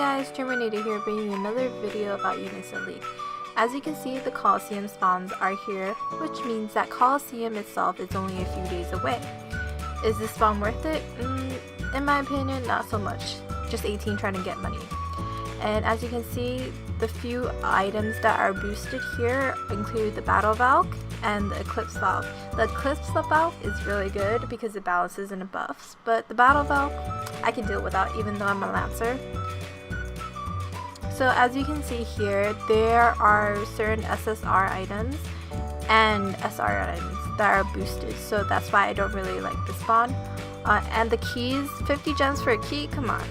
guys, TerMINator here, bringing you another video about Unison League. As you can see, the Colosseum spawns are here, which means that Colosseum itself is only a few days away. Is this spawn worth it? In my opinion, not so much. Just 18 trying to get money. And as you can see, the few items that are boosted here include the Battle Valve and the Eclipse Valve. The Eclipse Valve is really good because it balances and it buffs, but the Battle Valve I can deal without even though I'm a Lancer. So as you can see here, there are certain SSR items and SR items that are boosted, so that's why I don't really like the spawn. And the keys, 50 gems for a key, come on.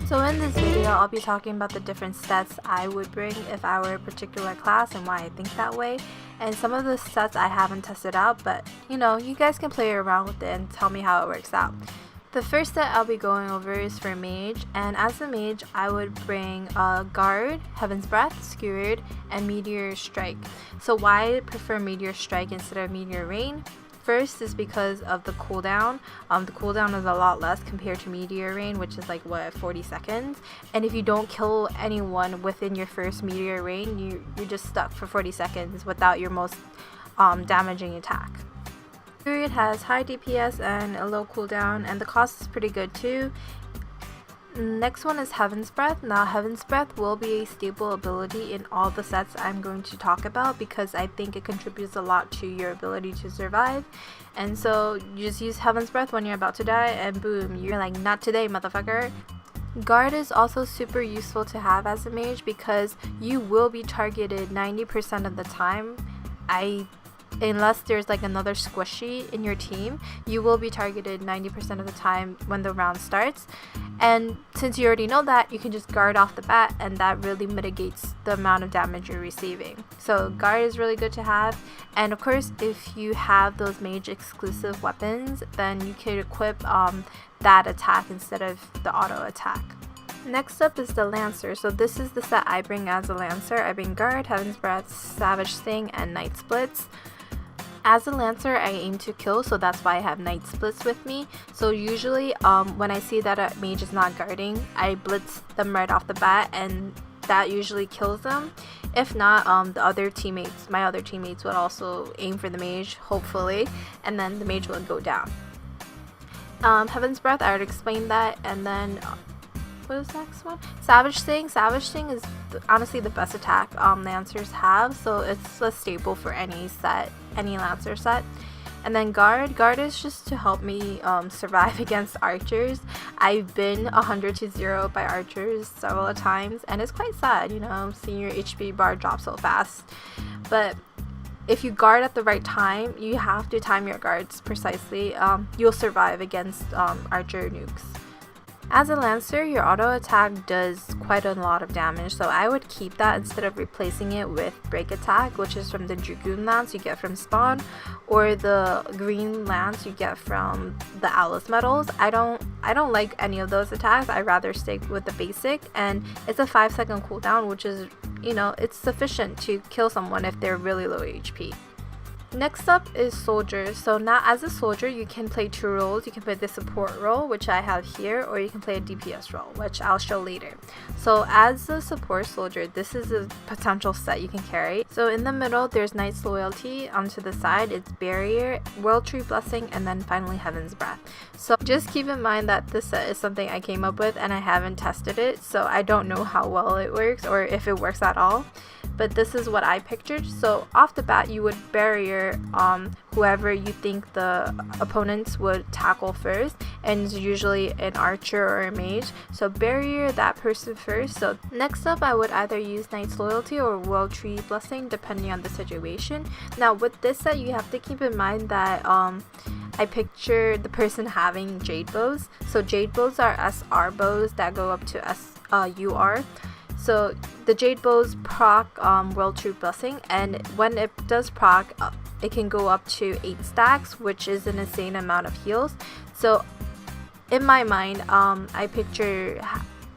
So in this video, I'll be talking about the different sets I would bring if I were a particular class and why I think that way. And some of the sets I haven't tested out, but you know, you guys can play around with it and tell me how it works out. The first set I'll be going over is for Mage, and as a Mage, I would bring Guard, Heaven's Breath, Skewered, and Meteor Strike. So why I prefer Meteor Strike instead of Meteor Rain? First is because of the cooldown. The cooldown is a lot less compared to Meteor Rain, which is like what, 40 seconds. And if you don't kill anyone within your first Meteor Rain, you're just stuck for 40 seconds without your most damaging attack. It has high DPS and a low cooldown, and the cost is pretty good too. Next one is Heaven's Breath. Now Heaven's Breath will be a stable ability in all the sets I'm going to talk about because I think it contributes a lot to your ability to survive. And so you just use Heaven's Breath when you're about to die and boom, you're like, not today motherfucker. Guard is also super useful to have as a mage because you will be targeted 90% of the time. Unless there's like another squishy in your team, you will be targeted 90% of the time when the round starts. And since you already know that, you can just guard off the bat, and that really mitigates the amount of damage you're receiving. So guard is really good to have. And of course, if you have those mage exclusive weapons, then you could equip that attack instead of the auto attack. Next up is the Lancer. So this is the set I bring as a Lancer. I bring Guard, Heaven's Breath, Savage Sting, and Night Splits. As a Lancer, I aim to kill, so that's why I have Night Splits with me. So usually when I see that a mage is not guarding, I blitz them right off the bat, and that usually kills them. If not, my other teammates would also aim for the mage, hopefully, and then the mage will go down. Heaven's Breath, I already explained that, and then what is the next one? Savage Sting. Savage Sting is honestly the best attack Lancers have, so it's a staple for any set, any Lancer set. And then Guard. Guard is just to help me survive against archers. I've been 100-0 by archers several times, and it's quite sad, you know, seeing your HP bar drop so fast. But if you guard at the right time, you have to time your guards precisely. You'll survive against archer nukes. As a Lancer, your auto attack does quite a lot of damage, so I would keep that instead of replacing it with break attack, which is from the Dragoon Lance you get from spawn, or the green lance you get from the Alice medals. I don't like any of those attacks. I'd rather stick with the basic, and it's a 5-second cooldown, which is, you know, it's sufficient to kill someone if they're really low HP. Next up is Soldier. So now as a Soldier, you can play two roles. You can play the support role, which I have here, or you can play a DPS role, which I'll show later. So as a support Soldier, this is a potential set you can carry. So in the middle, there's Knight's Loyalty. Onto the side, it's Barrier, World Tree Blessing, and then finally Heaven's Breath. So just keep in mind that this set is something I came up with and I haven't tested it, so I don't know how well it works or if it works at all. But this is what I pictured. So off the bat, you would barrier whoever you think the opponents would tackle first, and it's usually an archer or a mage. So barrier that person first. So next up, I would either use Knight's Loyalty or World Tree Blessing depending on the situation. Now with this set, you have to keep in mind that I picture the person having Jade Bows. So Jade Bows are SR bows that go up to UR. So the Jade Bows proc World Tree Blessing, and when it does proc, it can go up to 8 stacks, which is an insane amount of heals. So in my mind, I picture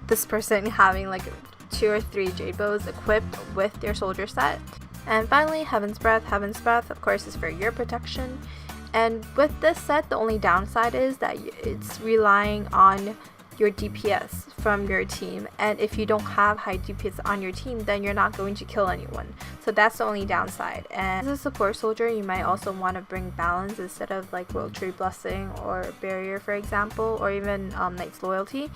this person having like 2 or 3 Jade Bows equipped with their soldier set. And finally, Heaven's Breath. Heaven's Breath, of course, is for your protection. And with this set, the only downside is that it's relying on your DPS from your team, and if you don't have high DPS on your team, then you're not going to kill anyone. So that's the only downside. And as a support soldier, you might also want to bring balance instead of like World Tree Blessing or Barrier, for example, or even Knight's Loyalty,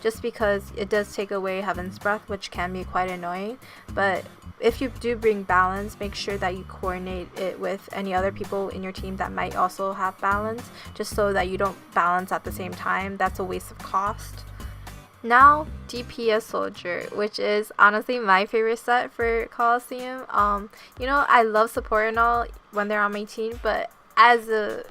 just because it does take away Heaven's Breath, which can be quite annoying. But if you do bring balance, make sure that you coordinate it with any other people in your team that might also have balance, just so that you don't balance at the same time. That's a waste of cost. Now, DPS Soldier, which is honestly my favorite set for Colosseum. You know, I love support and all when they're on my team, but as a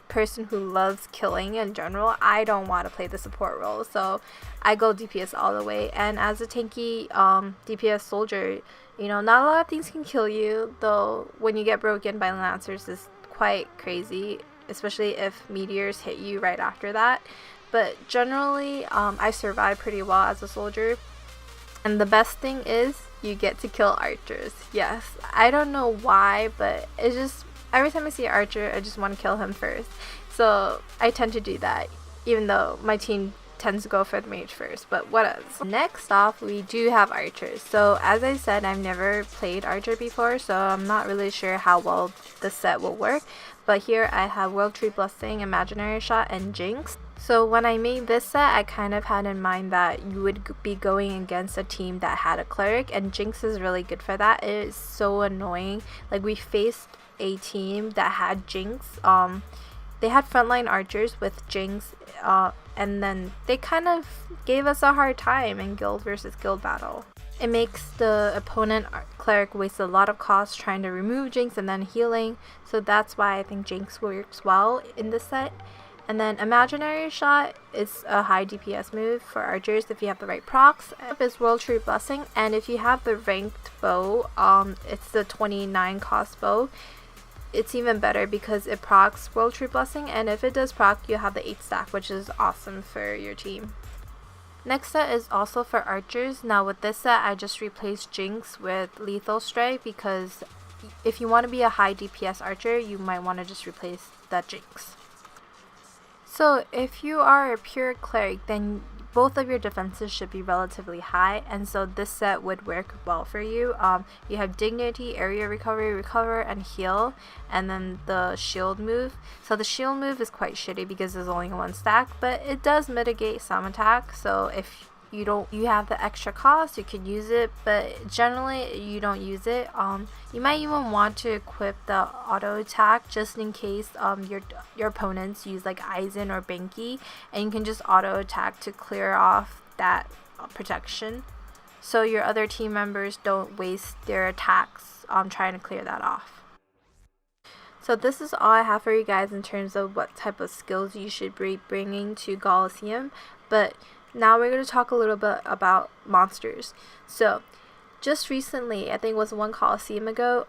person who loves killing in general, I don't want to play the support role, so I go DPS all the way. And as a tanky DPS soldier, you know, not a lot of things can kill you, though when you get broken by lancers is quite crazy, especially if meteors hit you right after that. But generally I survive pretty well as a soldier, and the best thing is you get to kill archers. Yes, I don't know why, but it's just every time I see an archer, I just want to kill him first. So I tend to do that, even though my team tends to go for the mage first, but what else? Next off, we do have archers. So as I said, I've never played archer before, so I'm not really sure how well the set will work. But here I have World Tree Blessing, Imaginary Shot, and Jinx. So when I made this set, I kind of had in mind that you would be going against a team that had a cleric, and Jinx is really good for that. It is so annoying. Like, we faced a team that had Jinx. They had frontline archers with Jinx, and then they kind of gave us a hard time in guild versus guild battle. It makes the opponent cleric waste a lot of cost trying to remove Jinx and then healing, so that's why I think Jinx works well in this set. And then Imaginary Shot is a high DPS move for archers if you have the right procs. Up is World Tree Blessing, and if you have the ranked bow, it's the 29 cost bow. It's even better because it procs World Tree Blessing, and if it does proc, you have the 8 stack, which is awesome for your team. Next set is also for archers. Now with this set, I just replaced Jinx with Lethal Strike, because if you want to be a high DPS archer, you might want to just replace that Jinx. So if you are a pure cleric, then both of your defenses should be relatively high, and so this set would work well for you. You have Dignity, Area Recovery, Recover, and Heal, and then the shield move. So the shield move is quite shitty because there's only one stack, but it does mitigate some attack, so if you have the extra cost, you could use it, but generally you don't use it. You might even want to equip the auto attack just in case your opponents use like Eisen or Banky, and you can just auto attack to clear off that protection, so your other team members don't waste their attacks trying to clear that off. So this is all I have for you guys in terms of what type of skills you should be bringing to Colosseum, but now we're going to talk a little bit about monsters. So just recently, I think it was one Colosseum ago,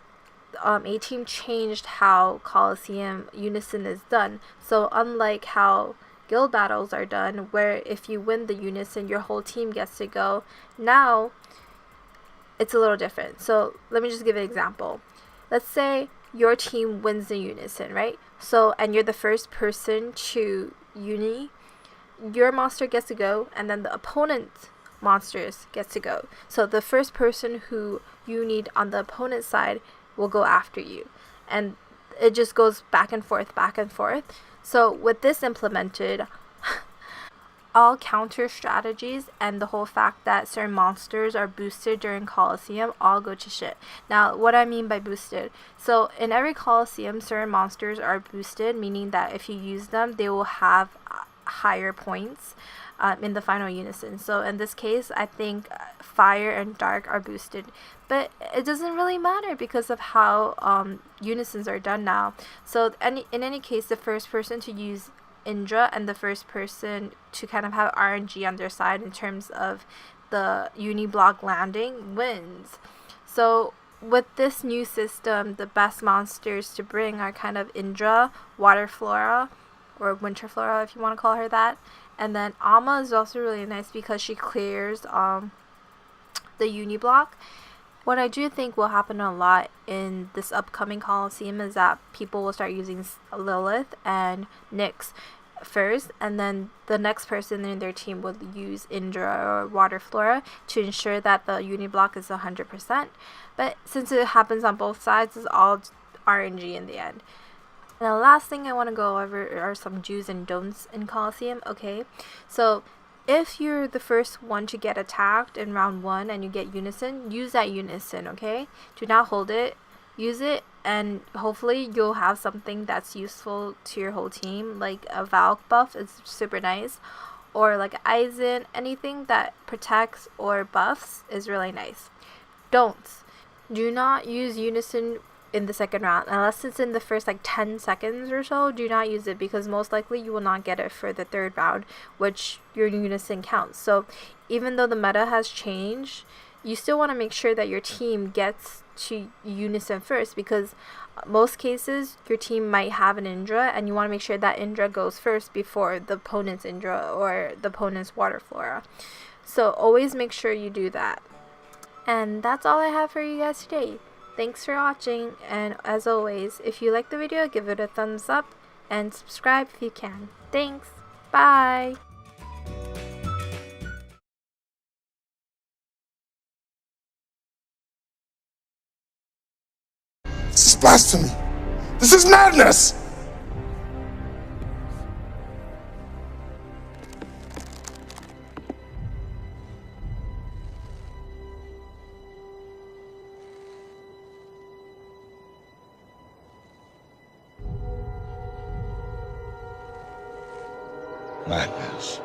a team changed how Colosseum Unison is done. So unlike how guild battles are done, where if you win the Unison, your whole team gets to go, now it's a little different. So let me just give an example. Let's say your team wins the Unison, right? So, and you're the first person to uni. Your monster gets to go, and then the opponent's monsters gets to go. So the first person who you need on the opponent's side will go after you, and it just goes back and forth, back and forth. So with this implemented, all counter strategies and the whole fact that certain monsters are boosted during Colosseum all go to shit. Now, what I mean by boosted, so in every Colosseum, certain monsters are boosted, meaning that if you use them, they will have higher points in the final Unison. So in this case, I think Fire and Dark are boosted, but it doesn't really matter because of how Unisons are done now. So in any case, the first person to use Indra and the first person to kind of have RNG on their side in terms of the uniblock landing wins. So with this new system, the best monsters to bring are kind of Indra, Water Flora, or Winter Flora if you want to call her that, and then Amma is also really nice because she clears the uniblock. What I do think will happen a lot in this upcoming Colosseum is that people will start using Lilith and Nyx. first, and then the next person in their team would use Indra or Water Flora to ensure that the Uniblock is 100%. But since it happens on both sides, it's all RNG in the end. And the last thing I want to go over are some do's and don'ts in Colosseum. Okay, so if you're the first one to get attacked in round 1 and you get Unison, use that Unison, okay? Do not hold it. Use it, and hopefully you'll have something that's useful to your whole team, like a Valk buff is super nice, or like Eisen, anything that protects or buffs is really nice. Don'ts. Do not use Unison in the second round unless it's in the first like 10 seconds or so. Do not use it because most likely you will not get it for the third round, which your Unison counts. So even though the meta has changed, you still want to make sure that your team gets to Unison first, because most cases your team might have an Indra and you want to make sure that Indra goes first before the opponent's Indra or the opponent's Water Flora. So always make sure you do that. And that's all I have for you guys today. Thanks for watching, and as always, if you like the video, give it a thumbs up and subscribe if you can. Thanks. Bye. This is blasphemy! This is madness! Madness.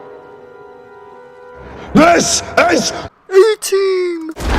This is A-Team!